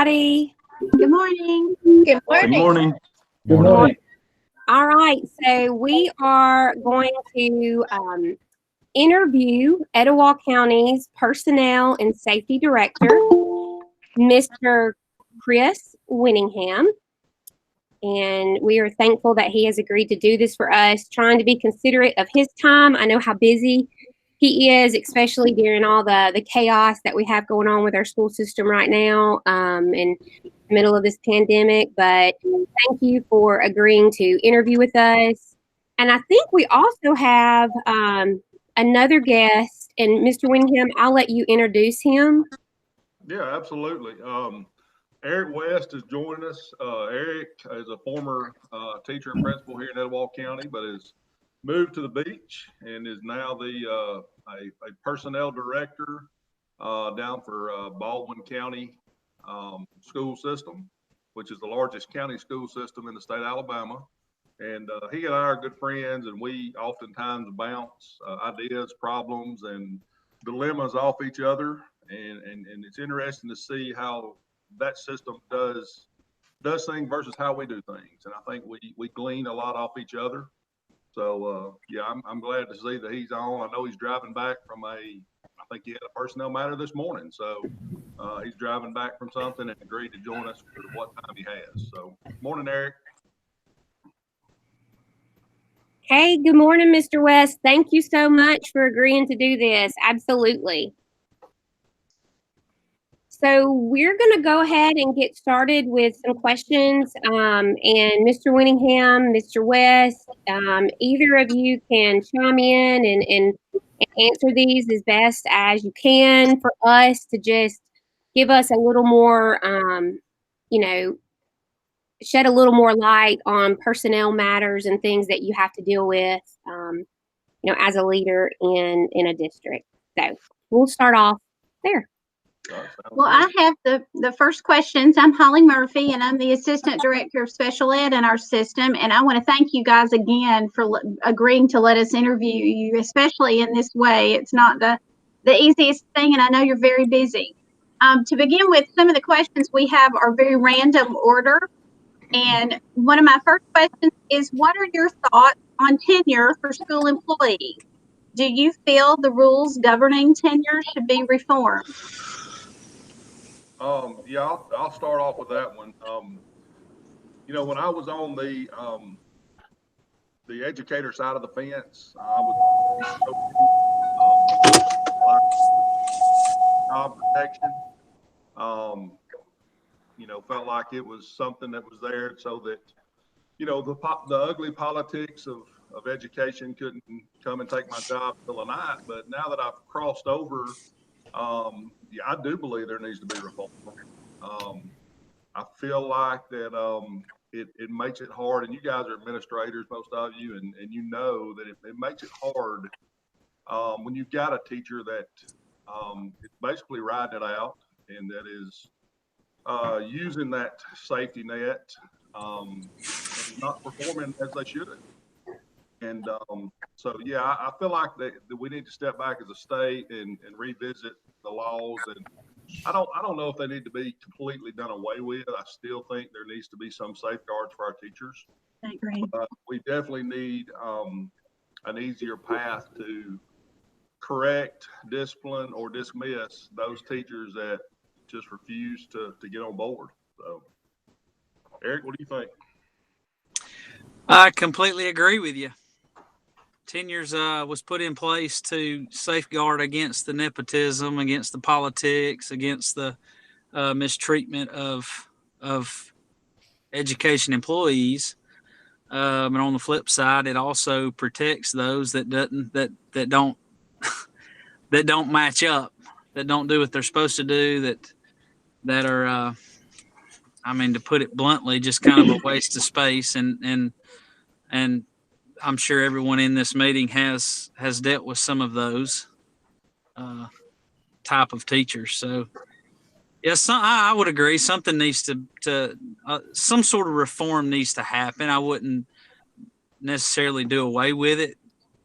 everybody. Good morning. Good Good morning. morning. Good morning. All right, so we are going to interview Etowah County's Personnel and Safety Director, Mr. Chris Winningham. And we are thankful that he has agreed to do this for us, trying to be considerate of his time. I know how busy he is, especially during all the chaos that we have going on with our school system right now in the middle of this pandemic. But thank you for agreeing to interview with us. And I think we also have another guest. And Mr. Winningham, I'll let you introduce him. Yeah, absolutely. Eric West is joining us. Eric is a former teacher and principal here in Etowah County, but has moved to the beach and is now a personnel director down for Baldwin County school system, which is the largest county school system in the state of Alabama. And he and I are good friends, and we oftentimes bounce ideas, problems, and dilemmas off each other. And it's interesting to see how that system does things versus how we do things. And I think we glean a lot off each other. So yeah, I'm glad to see that he's on. I know he's driving back from I think he had a personnel matter this morning. So he's driving back from something and agreed to join us for what time he has. So morning, Eric. Hey, good morning, Mr. West. Thank you so much for agreeing to do this. Absolutely. So we're going to go ahead and get started with some questions. And Mr. Winningham, Mr. West, either of you can chime in and answer these as best as you can for us to just give us a little more, shed a little more light on personnel matters and things that you have to deal with, as a leader in a district. So we'll start off there. Well, I have the first questions. I'm Holly Murphy, and I'm the Assistant Director of Special Ed in our system. And I want to thank you guys again for agreeing to let us interview you, especially in this way. It's not the easiest thing, and I know you're very busy. To begin with, some of the questions we have are very random order. And one of my first questions is, what are your thoughts on tenure for school employees? Do you feel the rules governing tenure should be reformed? Yeah, I'll start off with that one. When I was on the educator side of the fence, I was job protection. Felt like it was something that was there so that the ugly politics of education couldn't come and take my job till the night. But now that I've crossed over, yeah, I do believe there needs to be reform. I feel like that it makes it hard, and you guys are administrators, most of you, and you know that it makes it hard when you've got a teacher that is basically riding it out and that is using that safety net and not performing as they should. And so, yeah, I feel like that we need to step back as a state and revisit the laws. And I don't know if they need to be completely done away with. I still think there needs to be some safeguards for our teachers. I agree. We definitely need an easier path to correct, discipline, or dismiss those teachers that just refuse to get on board. So, Eric, what do you think? I completely agree with you. Tenures was put in place to safeguard against the nepotism, against the politics, against the mistreatment of education employees. And on the flip side, it also protects those that don't that don't match up, that don't do what they're supposed to do, that are, to put it bluntly, just kind of a waste of space. And I'm sure everyone in this meeting has dealt with some of those type of teachers. So, yes, I would agree. Something needs to some sort of reform needs to happen. I wouldn't necessarily do away with it.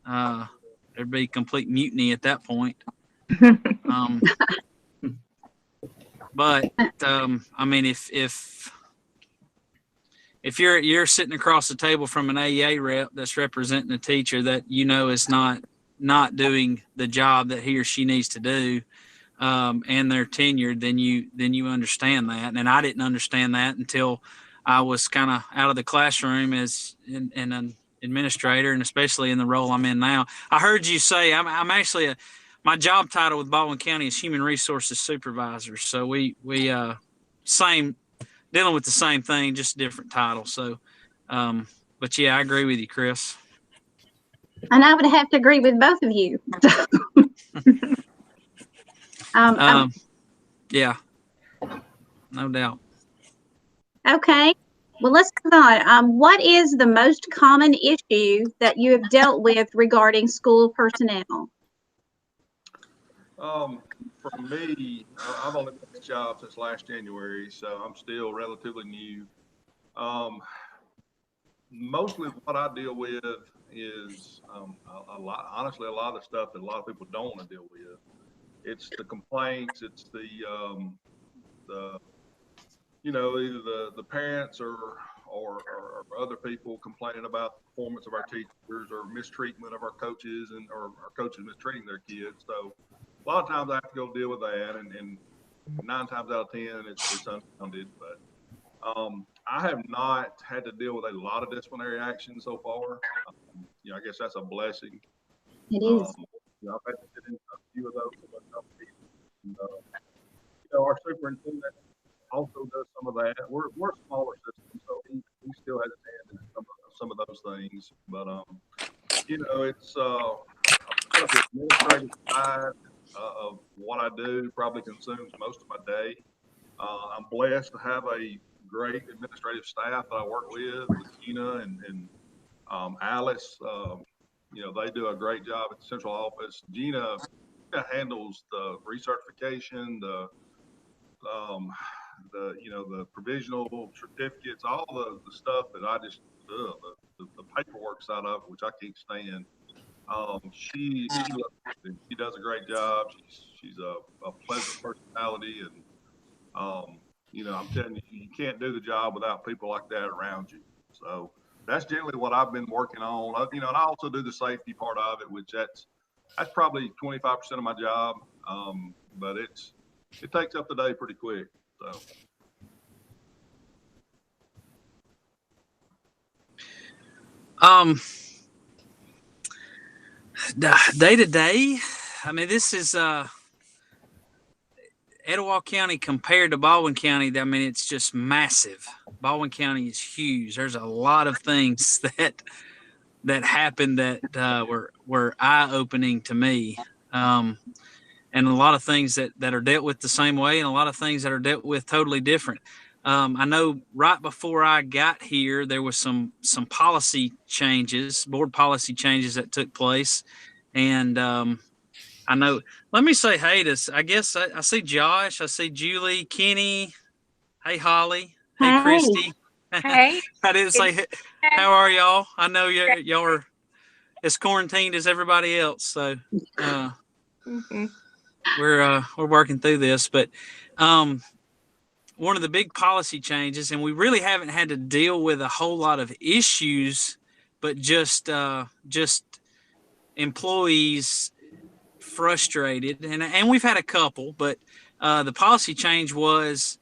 There'd be complete mutiny at that point. But I mean, if you're sitting across the table from an AEA rep that's representing a teacher that is not doing the job that he or she needs to do, and they're tenured, then you understand that. And I didn't understand that until I was kind of out of the classroom as an administrator, and especially in the role I'm in now. I heard you say I'm actually my job title with Baldwin County is Human Resources Supervisor. So we dealing with the same thing, just a different title. So, but yeah, I agree with you, Chris. And I would have to agree with both of you. Yeah, no doubt. Okay. Well, let's move on. What is the most common issue that you have dealt with regarding school personnel? For me, I've only been at this job since last January, so I'm still relatively new. Mostly what I deal with is a lot of the stuff that a lot of people don't want to deal with. It's the complaints, it's the either the parents or other people complaining about the performance of our teachers or mistreatment of our coaches or our coaches mistreating their kids. So a lot of times I have to go deal with that, and 9 times out of 10 it's unfounded. But I have not had to deal with a lot of disciplinary action so far. I guess that's a blessing. It is. I've had to get into a few of those with other companies. And, our superintendent also does some of that. We're a smaller system, so he still has his hand in some of those things. But it's kind of the administrative side of what I do probably consumes most of my day. I'm blessed to have a great administrative staff that I work with Gina and Alice. They do a great job at the central office. Gina handles the recertification, the provisional certificates, all the stuff that I just the paperwork side of it, which I can't stand. She does a great job. She's a pleasant personality, and I'm telling you, you can't do the job without people like that around you. So that's generally what I've been working on. And I also do the safety part of it, which that's probably 25% of my job. But it takes up the day pretty quick. So. Day to day, I mean, this is Etowah County compared to Baldwin County. I mean, it's just massive. Baldwin County is huge. There's a lot of things that happened that were eye-opening to me, and a lot of things that are dealt with the same way, and a lot of things that are dealt with totally different. I know right before I got here, there was some policy changes, board policy changes that took place. And I know, let me say hey to, I guess I see Josh, I see Julie, Kenny. Hey, Holly. Hey, Christy. Hey. I didn't say, how are y'all? I know y'all are as quarantined as everybody else. So we're working through this, but one of the big policy changes, and we really haven't had to deal with a whole lot of issues, but just employees frustrated, and we've had a couple, but the policy change was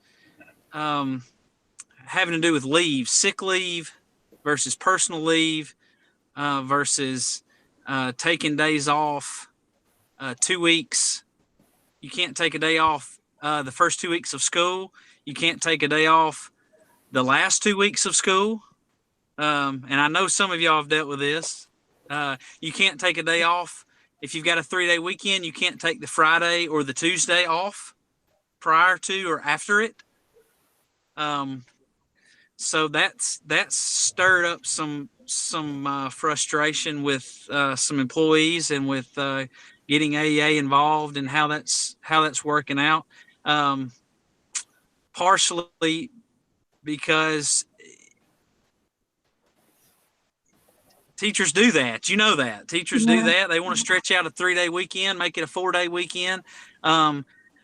having to do with leave, sick leave versus personal leave versus taking days off, 2 weeks. You can't take a day off the first 2 weeks of school. You can't take a day off the last 2 weeks of school. And I know some of y'all have dealt with this. You can't take a day off. If you've got a 3-day weekend, you can't take the Friday or the Tuesday off prior to or after it. So that's stirred up some frustration with some employees and with getting AEA involved and how that's working out. Partially because teachers do that. You know that. Teachers do that. They want to stretch out a 3-day weekend, make it a 4-day weekend.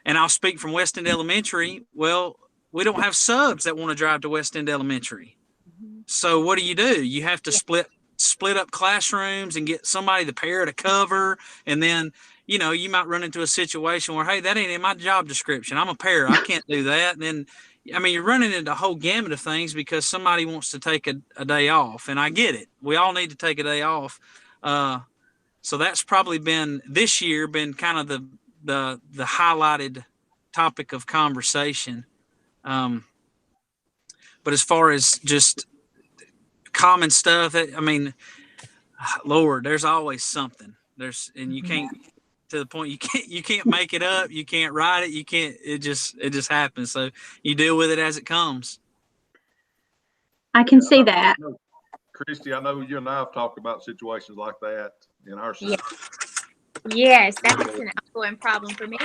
and I'll speak from West End Elementary. Well, we don't have subs that want to drive to West End Elementary. So what do? You have to split up classrooms and get somebody to pair to cover. And then, you might run into a situation where, hey, that ain't in my job description. I'm a pair. I can't do that. And then, you're running into a whole gamut of things because somebody wants to take a day off. And I get it. We all need to take a day off. So that's probably this year been kind of the highlighted topic of conversation. But as far as just common stuff, Lord, there's always something. And you can't, to the point you can't make it up. You can't write it. It just happens. So you deal with it as it comes. I can see that. Christy, I know you and I have talked about situations like that in our system. Yes, that was an ongoing problem for me.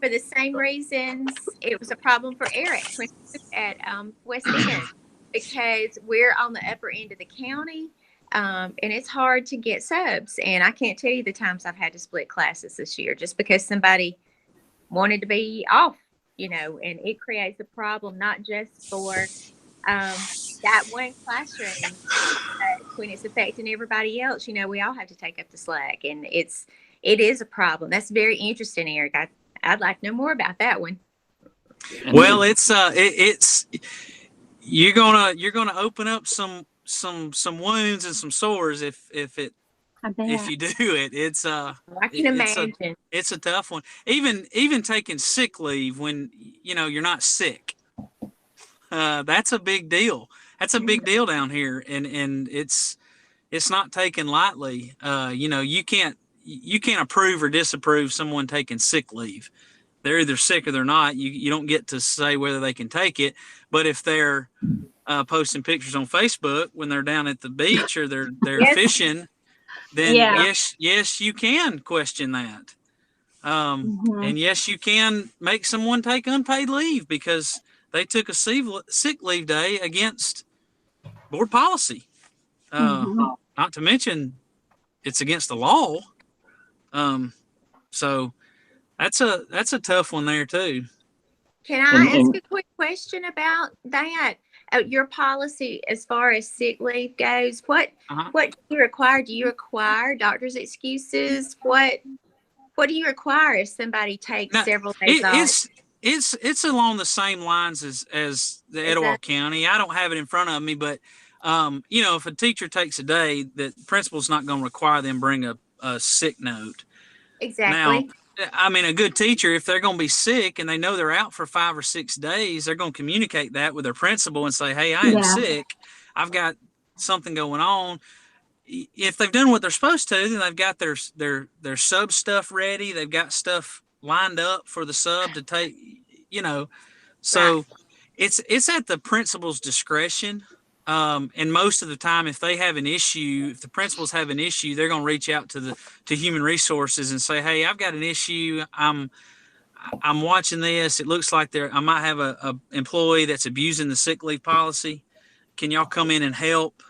For the same reasons, it was a problem for Eric at West End, because we're on the upper end of the county, and it's hard to get subs. And I can't tell you the times I've had to split classes this year just because somebody wanted to be off, and it creates a problem not just for that one classroom, but when it's affecting everybody else, we all have to take up the slack, and it is a problem. That's very interesting, Eric. I'd like to know more about that one. Well, it's you're gonna open up some wounds and some sores if you do it. It's I can imagine. It's a tough one. Even taking sick leave when you're not sick. That's a big deal. That's a big deal down here, and it's not taken lightly. You can't approve or disapprove someone taking sick leave. They're either sick or they're not. You don't get to say whether they can take it. But if they're posting pictures on Facebook when they're down at the beach or they're Yes. fishing, then yes, you can question that. And yes, you can make someone take unpaid leave because they took a sick leave day against board policy. Not to mention it's against the law. So that's a tough one there too. Can I ask a quick question about that? Your policy as far as sick leave goes, what do you require? Do you require doctor's excuses? What do you require if somebody takes several days off? It's along the same lines as the Etowah County. I don't have it in front of me, but if a teacher takes a day, the principal's not going to require them bring a sick note. Exactly. Now, a good teacher, if they're going to be sick and they know they're out for 5 or 6 days, they're going to communicate that with their principal and say, hey, I am sick. I've got something going on. If they've done what they're supposed to, then they've got their sub stuff ready. They've got stuff lined up for the sub to take, so Right. it's at the principal's discretion. And most of the time, if they have an issue, if the principals have an issue, they're going to reach out to human resources and say, hey, I've got an issue. I'm watching this. It looks like I might have a employee that's abusing the sick leave policy. Can y'all come in and help?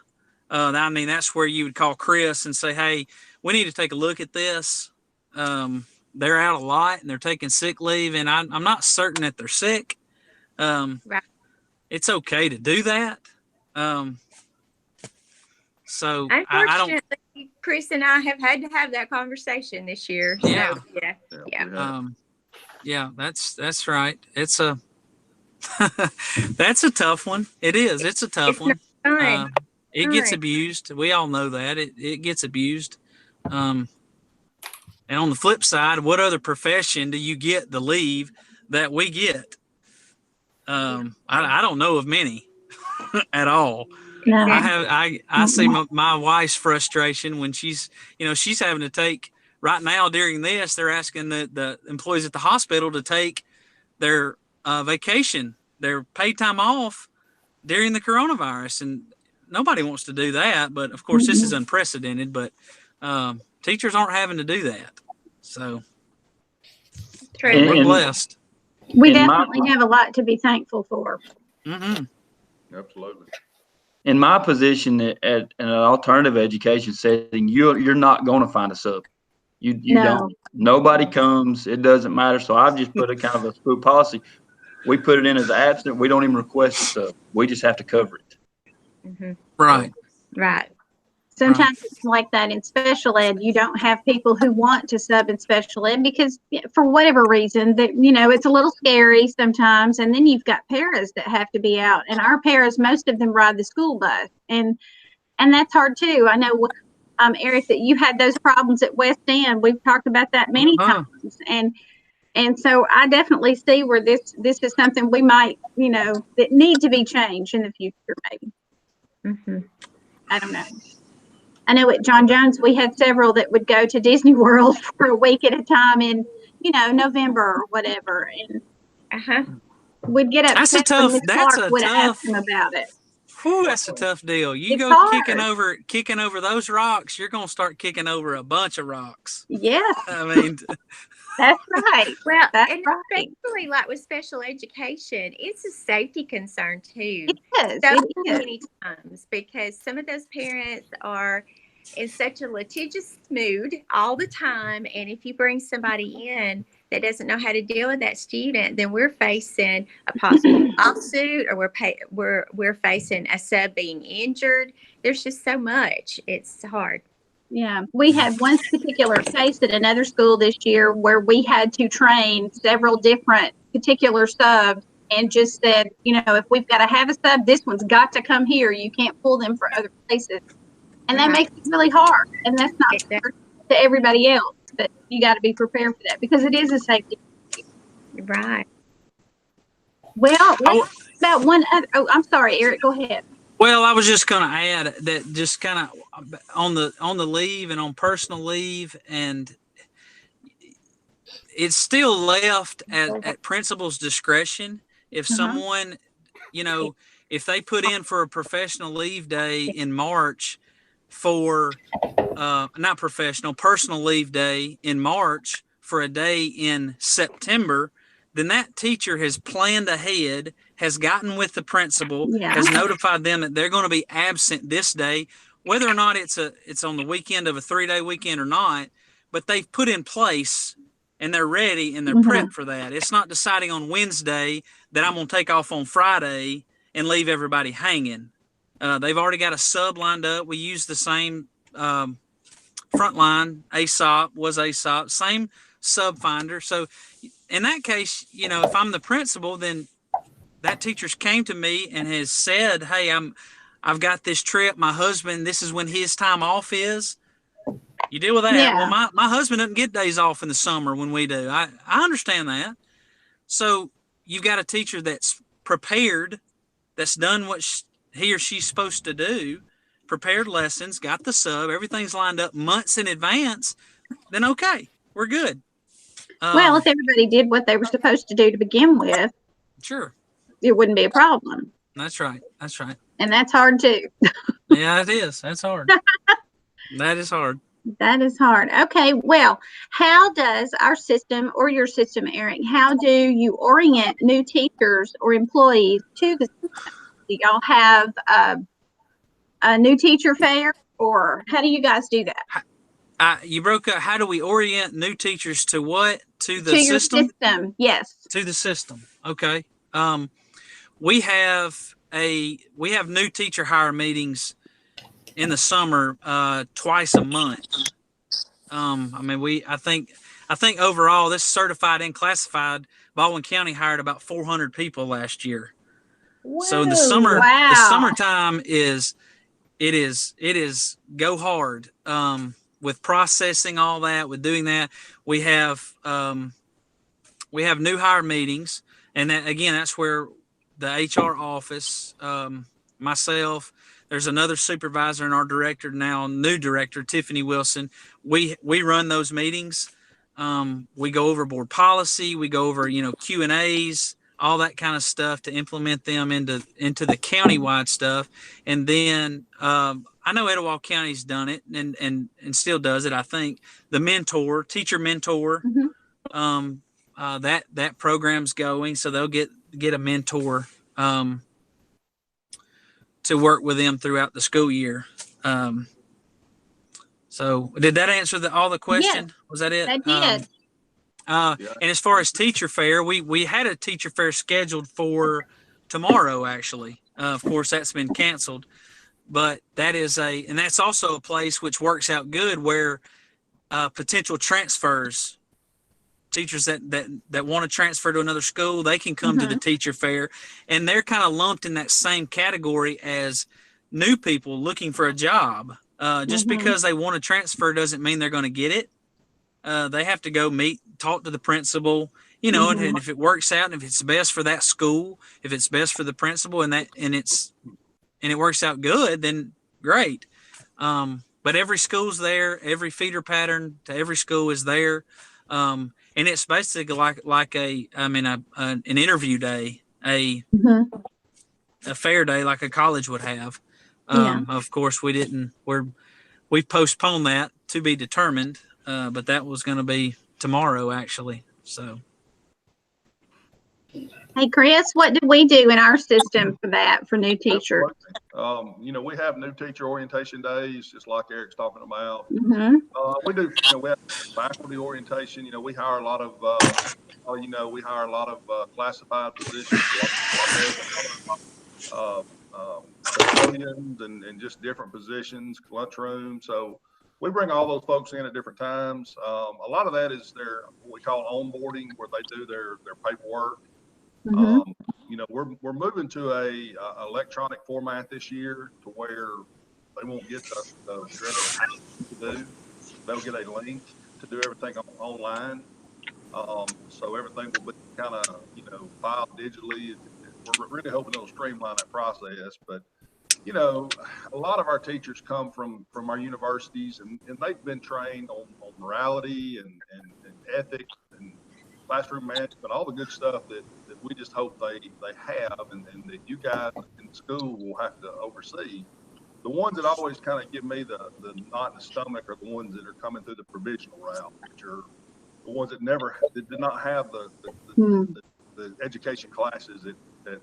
That's where you would call Chris and say, hey, we need to take a look at this. They're out a lot and they're taking sick leave, and I'm not certain that they're sick. Right. It's okay to do that. So Unfortunately, Chris and I have had to have that conversation this year. Yeah. So, yeah. That's right. It's that's a tough one. It is. It's a tough one. Fun. It gets abused. We all know that it gets abused. And on the flip side, what other profession do you get the leave that we get? I don't know of many at all. No. I see my wife's frustration when she's having to take right now during this. They're asking the employees at the hospital to take their vacation, their paid time off during the coronavirus, and nobody wants to do that. But of course, this is unprecedented. But teachers aren't having to do that, so True. we're blessed. We In my- definitely have a lot to be thankful for. Mm-hmm. Absolutely. In my position at an alternative education setting, you're not going to find a sub. You No. don't. Nobody comes. It doesn't matter. So I've just put a kind of a school policy. We put it in as absent. We don't even request a sub. We just have to cover it. Mm-hmm. Right. Right. Sometimes it's like that in special ed. You don't have people who want to sub in special ed because for whatever reason that, it's a little scary sometimes. And then you've got paras that have to be out, and our paras, most of them ride the school bus, and that's hard too. I know, Eric, that you had those problems at West End. We've talked about that many times. And so I definitely see where this is something we might, that need to be changed in the future, maybe. Mm-hmm. I don't know. I know at John Jones, we had several that would go to Disney World for a week at a time in, November or whatever. And Uh-huh. we'd get upset when Miss Clark would ask them about it. Whew, that's a tough deal. You It's go hard. kicking over those rocks, you're gonna start kicking over a bunch of rocks. Yeah, I mean, that's right. Well, That's and right. especially like with special education, it's a safety concern too. It is. So It is. many times, because some of those parents are in such a litigious mood all the time, and if you bring somebody in that doesn't know how to deal with that student, then we're facing a possible lawsuit, or we're facing a sub being injured. There's just so much. It's hard. Yeah, we had one particular case at another school this year where we had to train several different particular subs, and just said, if we've got to have a sub, this one's got to come here. You can't pull them for other places. And that makes it really hard. And that's not fair to everybody else, but you got to be prepared for that because it is a safety. Right. Well, let's talk about one other. Oh, I'm sorry, Eric, go ahead. well, I was just gonna add that just kind of on the leave and on personal leave, and it's still left at principal's discretion. If someone, if they put in for a professional leave day in March for personal leave day in March for a day in September, then that teacher has planned ahead, has gotten with the principal, has notified them that they're going to be absent this day, whether or not it's on the weekend of a 3-day weekend or not, but they've put in place and they're ready and they're prepped for that. It's not deciding on Wednesday that I'm going to take off on Friday and leave everybody hanging. They've already got a sub lined up. We use the same frontline, ASOP, same sub finder. So in that case, if I'm the principal, then that teacher's came to me and has said, hey, I've got this trip. My husband, this is when his time off is. You deal with that. Yeah. Well, my husband doesn't get days off in the summer when we do. I understand that. So you've got a teacher that's prepared, that's done what he or she's supposed to do, prepared lessons, got the sub, everything's lined up months in advance, then okay, we're good. Well, if everybody did what they were supposed to do to begin with, sure, it wouldn't be a problem. That's right. And that's hard too. Yeah, it is. That's hard. That is hard. That is hard. Okay, well, how does our system, or your system, Eric, how do you orient new teachers or employees to the system? Do y'all have a new teacher fair, or how do you guys do that? You broke up. How do we orient new teachers to what? To the your system? Yes. To the system. Okay. We have new teacher hire meetings in the summer twice a month. I think overall this certified and classified, Baldwin County hired about 400 people last year. Whoa. So the summertime is go hard with processing all that, with doing that. We have new hire meetings, and that's where the HR office, myself, there's another supervisor and our director now, new director, Tiffany Wilson. We run those meetings. We go over board policy. We go over, Q&As, all that kind of stuff to implement them into the countywide stuff. And then I know Etowah County's done it and still does it. I think the teacher mentor, that program's going, so they'll get a mentor to work with them throughout the school year. So did that answer all the question? Was that it? That did. Yeah. And as far as teacher fair, we had a teacher fair scheduled for tomorrow, actually. Of course, that's been canceled, but and that's also a place which works out good where potential transfers, teachers that want to transfer to another school, they can come to the teacher fair, and they're kind of lumped in that same category as new people looking for a job. Just because they want to transfer doesn't mean they're going to get it. They have to go talk to the principal, and if it works out, and if it's best for that school, if it's best for the principal, and it works out good, then great. But every school's there, every feeder pattern to every school is there. And it's basically like an interview day, a fair day like a college would have. Of course, we postponed that to be determined, but that was going to be tomorrow actually. So. Hey, Chris, what do we do in our system for new teachers? We have new teacher orientation days, just like Eric's talking about. We do, we have faculty orientation. We hire a lot of, classified positions, custodians and just different positions, lunchroom. So we bring all those folks in at different times. A lot of that is what we call onboarding, where they do their paperwork. We're moving to a electronic format this year to where they won't get the to do. They'll get a link to do everything online. So everything will be kind of, filed digitally. We're really hoping it'll streamline that process. But, a lot of our teachers come from our universities, and they've been trained on morality and ethics and classroom management, all the good stuff that we just hope they have and that you guys in school will have to oversee. The ones that always kind of give me the knot in the stomach are the ones that are coming through the provisional route, which are the ones that did not have the education classes at the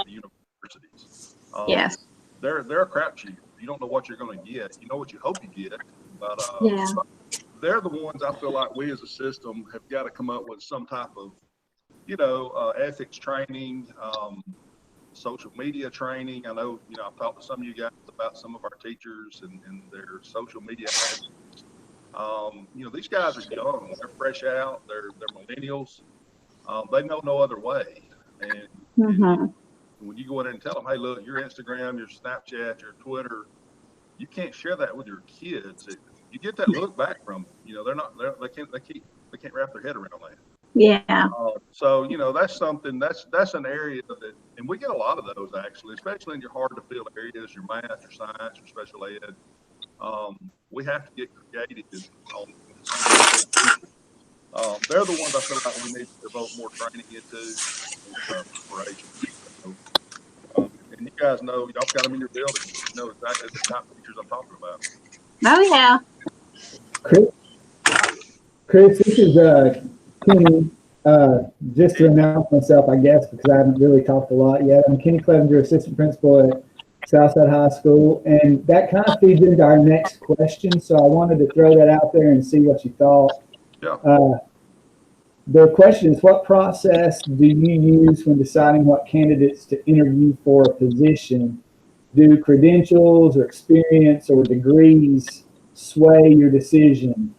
universities. Yes. They're a crapshoot. You don't know what you're going to get. You know what you hope you get, but they're the ones I feel like we as a system have got to come up with some type of, ethics training, social media training. I know, I've talked to some of you guys about some of our teachers and their social media habits. These guys are young. They're fresh out. They're millennials. They know no other way. And when you go in there and tell them, hey, look, your Instagram, your Snapchat, your Twitter, you can't share that with your kids. You get that look back from them. They can't wrap their head around that. Yeah. So that's something that's an area that, and we get a lot of those actually, especially in your hard to fill areas, your math, your science, your special ed. We have to get creative on. They're the ones I feel like we need to devote more training into preparation. And you guys know, y'all got them in your building. You know exactly the type of teachers I'm talking about. Oh yeah. Chris, this is Kenny. Just to announce myself, I guess, because I haven't really talked a lot yet. I'm Kenny Clevenger, assistant principal at Southside High School, and that kind of feeds into our next question. So I wanted to throw that out there and see what you thought. Yeah. The question is, what process do you use when deciding what candidates to interview for a position? Do credentials or experience or degrees sway your decision?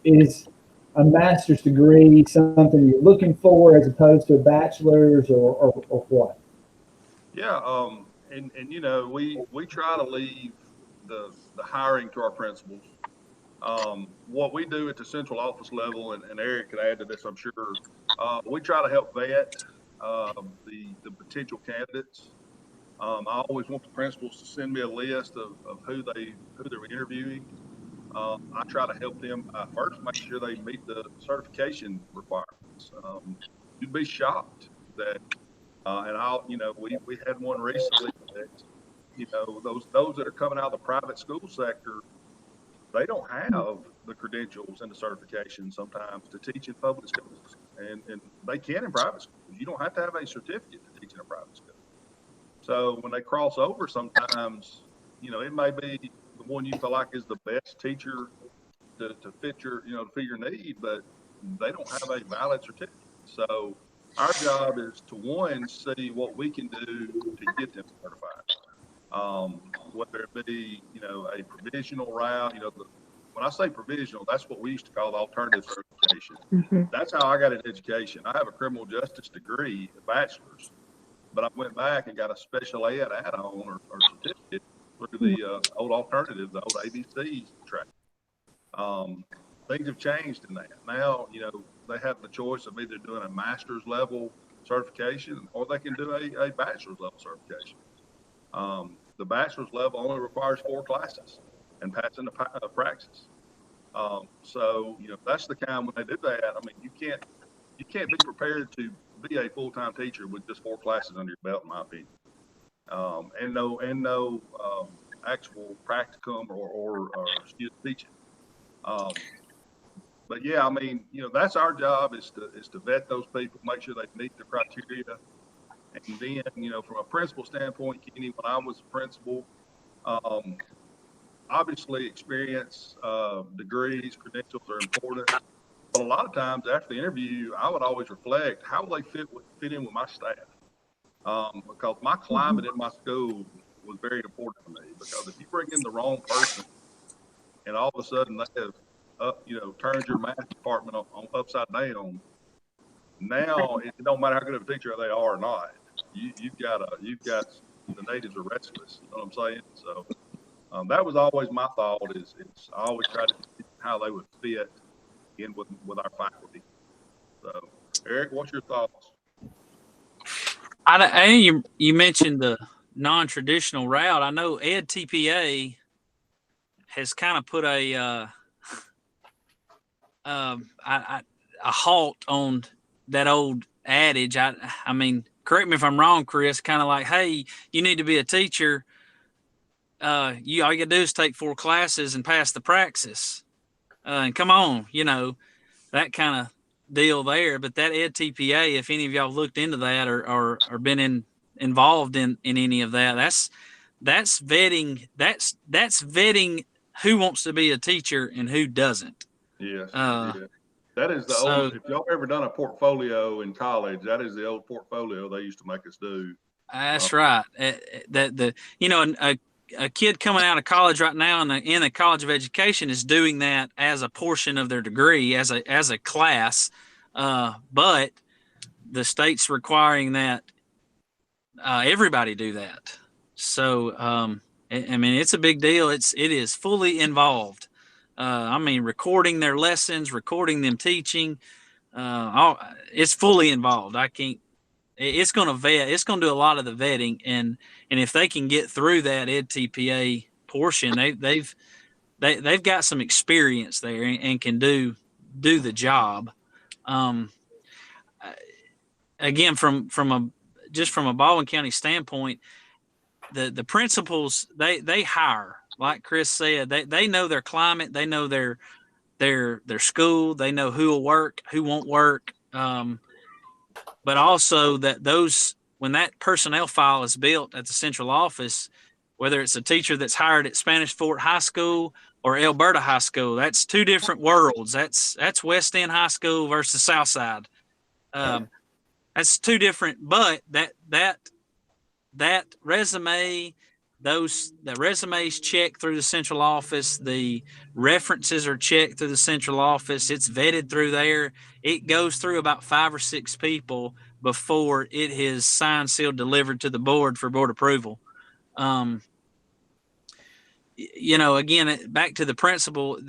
Is a master's degree something you're looking for as opposed to a bachelor's or what? Yeah. And we try to leave the hiring to our principals. What we do at the central office level, and Eric could add to this, I'm sure, we try to help vet the potential candidates. I always want the principals to send me a list of who they're interviewing. I try to help them first make sure they meet the certification requirements. You'd be shocked that, we had one recently that, those that are coming out of the private school sector, they don't have the credentials and the certification sometimes to teach in public schools, and they can in private schools. You don't have to have a certificate to teach in a private school. So when they cross over, sometimes, it may be the one you feel like is the best teacher to fit your, to fit your need, but they don't have a valid certificate. So our job is to, one, see what we can do to get them certified. Whether it be, a provisional route, when I say provisional, that's what we used to call the alternative certification. That's how I got an education. I have a criminal justice degree, a bachelor's, but I went back and got a special ed add-on or certificate through the old alternative, the old ABC track. Things have changed in that. Now, they have the choice of either doing a master's level certification or they can do a bachelor's level certification. The bachelor's level only requires 4 classes and passing the praxis. So, that's the kind when they do that. I mean, you can't be prepared to be a full-time teacher with just 4 classes under your belt, in my opinion. And no actual practicum or student teaching. But yeah, I mean, that's our job is to vet those people, make sure they meet the criteria. And then, from a principal standpoint, Kenny, when I was a principal, obviously experience, degrees, credentials are important. But a lot of times after the interview, I would always reflect how will they fit in with my staff. Because my climate in my school was very important to me. Because if you bring in the wrong person, and all of a sudden they have turns your math department on upside down. Now it don't matter how good of a teacher they are or not. You've got the natives are restless. You know what I'm saying? So that was always my thought. Is I always tried to see how they would fit in with our faculty. So Eric, what's your thoughts? I you mentioned the non-traditional route. I know EdTPA has kind of put a halt on that old adage. I mean, correct me if I'm wrong, Chris, kind of like, hey, you need to be a teacher. All you gotta do is take 4 classes and pass the praxis. And come on, that kind of deal there. But that EdTPA, if any of y'all looked into that or been involved in any of that, that's vetting. That's vetting who wants to be a teacher and who doesn't. Yes. That is the old, if y'all ever done a portfolio in college, that is the old portfolio they used to make us do. That's right. A kid coming out of college right now in the College of Education is doing that as a portion of their degree, as a class. But the state's requiring that everybody do that. So, I mean, it's a big deal. It is fully involved. Recording their lessons, recording them teaching, it's fully involved. It's going to vet. It's going to do a lot of the vetting, and if they can get through that EdTPA portion, they've got some experience there and can do the job. Again, from a Baldwin County standpoint, the principals they hire. Like Chris said, they know their climate, they know their school, they know who will work, who won't work. But also when that personnel file is built at the central office, whether it's a teacher that's hired at Spanish Fort High School or Alberta High School, that's 2 different worlds. That's West End High School versus Southside. That's 2 different, but that resume, the resumes checked through the central office, the references are checked through the central office, it's vetted through there. It goes through about 5 or 6 people before it is signed, sealed, delivered to the board for board approval. Again, back to the principal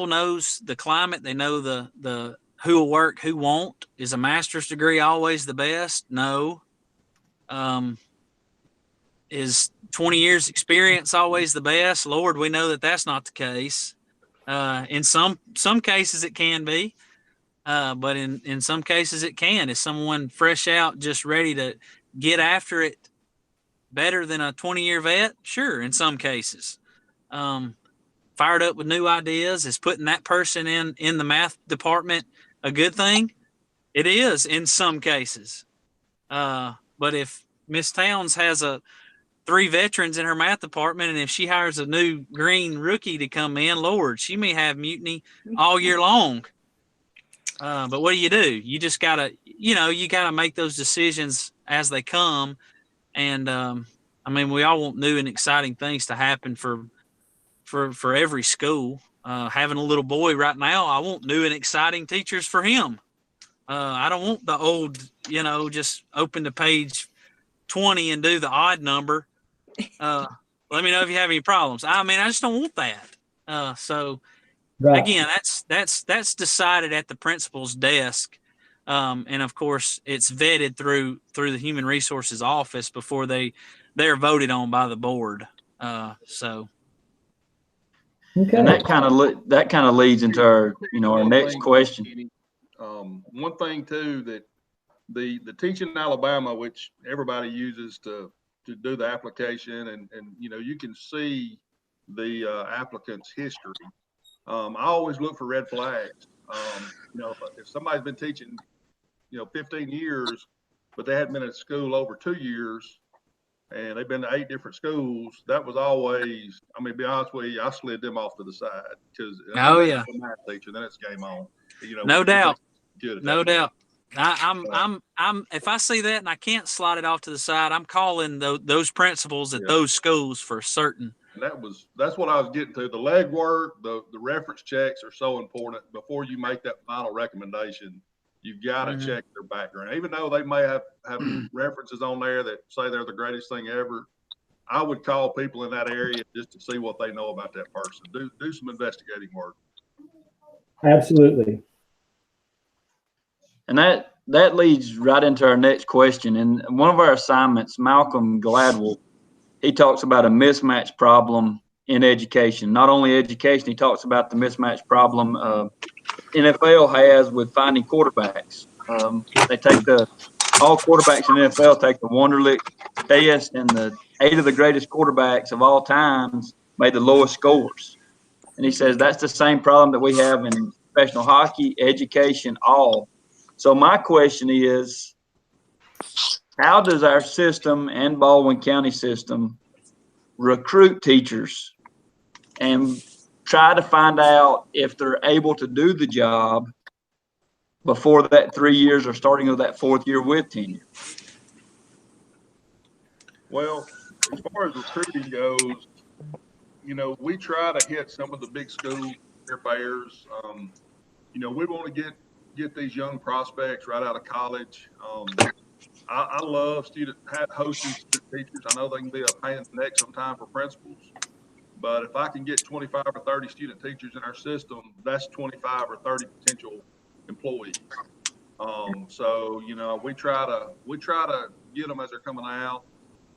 knows the climate. They know the who will work, who won't. Is a master's degree always the best? No. Is 20 years experience always the best? Lord, we know that that's not the case. In some cases it can be, but in some cases it can. Is someone fresh out, just ready to get after it better than a 20-year vet? Sure, in some cases. Fired up with new ideas. Is putting that person in the math department a good thing? It is in some cases. But if Miss Towns has a 3 veterans in her math department, and if she hires a new green rookie to come in, Lord, she may have mutiny all year long. But what do? You just gotta, you gotta make those decisions as they come. And I mean, we all want new and exciting things to happen for every school. Having a little boy right now, I want new and exciting teachers for him. I don't want the old, just open to page 20 and do the odd number. Let me know if you have any problems. I mean, I just don't want that. So Right. again, that's decided at the principal's desk. And of course it's vetted through the human resources office before they're voted on by the board. So. Okay. And that kind of leads into our next question. One thing too, that the Teaching in Alabama, which everybody uses to do the application, and you can see the applicant's history. I always look for red flags. If somebody's been teaching 15 years, but they hadn't been at school over 2 years, and they've been to 8 different schools, that was always, I mean, to be honest with you, I slid them off to the side, because yeah, a math teacher, then it's game on. No doubt. Good. No doubt. I'm if I see that and I can't slide it off to the side, I'm calling those principals at those schools for certain. And that's what I was getting to. The legwork, the reference checks are so important. Before you make that final recommendation, you've got to check their background. Even though they may have references on there that say they're the greatest thing ever, I would call people in that area just to see what they know about that person. Do some investigating work. Absolutely. And that leads right into our next question. And one of our assignments, Malcolm Gladwell, he talks about a mismatch problem in education. Not only education, he talks about the mismatch problem NFL has with finding quarterbacks. They take all quarterbacks in the NFL take the Wonderlic test, and the 8 of the greatest quarterbacks of all times made the lowest scores. And he says that's the same problem that we have in professional hockey, education, all. So my question is, how does our system and Baldwin County system recruit teachers and try to find out if they're able to do the job before that 3 years or starting of that 4th year with tenure? Well, as far as recruiting goes, we try to hit some of the big school fairs. We want to get these young prospects right out of college. I love hosting student teachers. I know they can be a pain in the neck sometimes for principals, but if I can get 25 or 30 student teachers in our system, that's 25 or 30 potential employees. So we try to get them as they're coming out.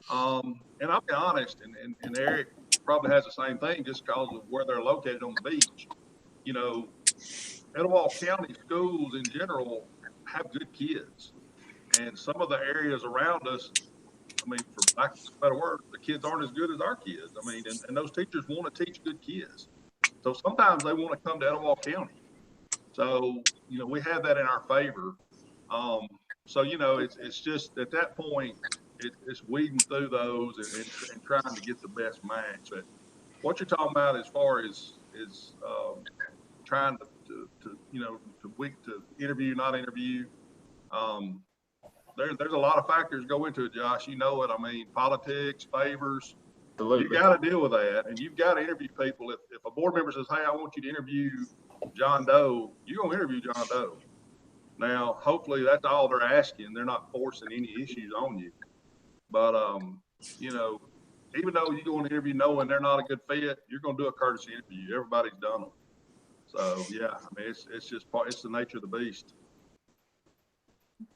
And I'll be honest, and Eric probably has the same thing just because of where they're located on the beach. Etowah County schools in general have good kids, and some of the areas around us, I mean, for lack of a better word, the kids aren't as good as our kids. I mean, and those teachers want to teach good kids. So sometimes they want to come to Etowah County. So, we have that in our favor. So, it's just at that point, it's weeding through those and trying to get the best match. But what you're talking about as far as trying to interview, not interview, there's a lot of factors go into it, Josh. You know it. I mean, politics, favors. Absolutely. You got to deal with that, and you've got to interview people. If a board member says, "Hey, I want you to interview John Doe," you're gonna interview John Doe. Now, hopefully, that's all they're asking. They're not forcing any issues on you. But even though you go on an interview knowing they're not a good fit, you're gonna do a courtesy interview. Everybody's done them. So yeah, I mean, it's just it's the nature of the beast.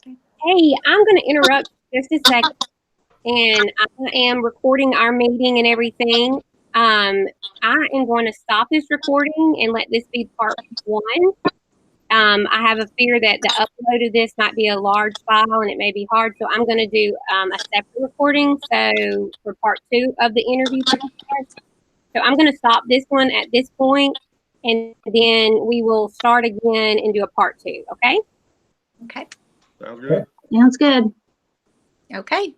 Hey, I'm going to interrupt just a second, and I am recording our meeting and everything. I am going to stop this recording and let this be part 1. I have a fear that the upload of this might be a large file and it may be hard, so I'm going to do a separate recording. So for part 2 of the interview process, so I'm going to stop this one at this point, and then we will start again and do a part 2. Okay. Okay. Sounds good. Sounds good. Okay.